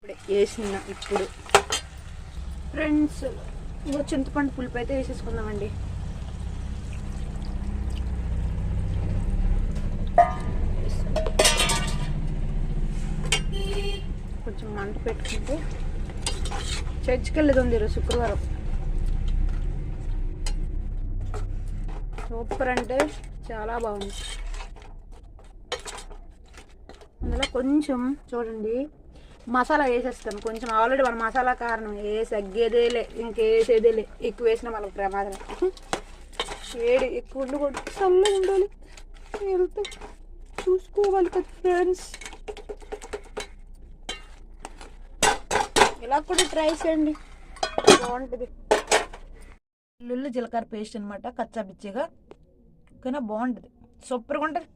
ఇప్పుడు ఫ్రెండ్స్ ఇంకో చింతపండు పులుపు అయితే వేసేసుకుందామండి. కొంచెం మంట పెట్టుకుంటే చర్చికి వెళ్ళేది ఉంది ఈరోజు శుక్రవారం. సూపర్ అంటే చాలా బాగుంది. అందులో కొంచెం చూడండి మసాలా వేసేస్తాను. కొంచెం ఆల్రెడీ మన మసాలా కారణం వేసి అగ్గేదేలే, ఇంకేసేదేలే. ఎక్కువ వేసినా మనకు ప్రమాదం. వేడి ఎక్కువ ఉండకూడదు, చల్లగా ఉండాలి. వెళ్తే చూసుకోవాలి కదా ఫ్రెండ్స్. ఇలా కూడా ట్రై చేయండి, బాగుంటుంది. వెల్లుల్లి జీలకర్ర పేస్ట్ అనమాట, కచ్చా బిచ్చిగా. ఓకేనా, బాగుంటుంది, సూపర్గా ఉంటుంది.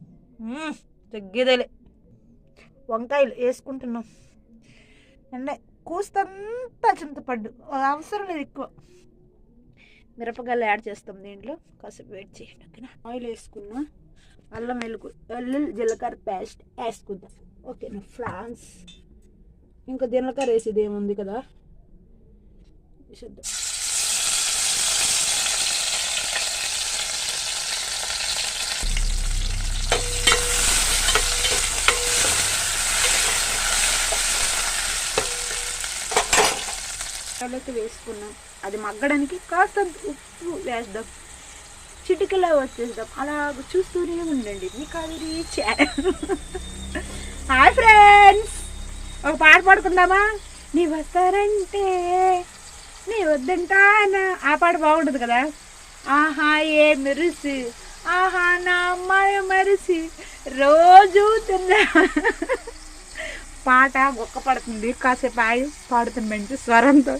తగ్గేదేలే. వంకాయలు వేసుకుంటున్నాం అంటే కూస్తంతా చింతపండు అవసరం లేదు ఎక్కువ. మిరపకాయలు యాడ్ చేస్తాం దీంట్లో, కాసేపు వెయిట్ చేయండి. ఓకేనా, ఆయిల్ వేసుకున్నా, అల్లం వెల్లుల్లి జీలకర్ర పేస్ట్ వేసుకుందాం. ఓకేనా ఫ్రాన్స్, ఇంకా జీలకర్ర వేసేది ఏముంది కదా, వేసేద్దాం. అయితే వేసుకున్నాం. అది మగ్గడానికి కాస్త ఉప్పు వేద్దాం, చిటికలా వచ్చేద్దాం. అలా చూస్తూనే ఉండండి. మీకు అది రీచ్. హాయ్ ఫ్రెండ్స్, ఒక పాట పాడుకుందామా? నీ వస్తారంటే నీ వద్దంటానా, ఆ పాట బాగుంటుంది కదా. ఆహా ఏ మెరిసి, ఆహా నా అమ్మాయి మరిసి రోజు తిన్నా. పాట గొక్క పడుతుంది, కాసేపు ఆగి పాడుతుంది మంచి స్వరంతో.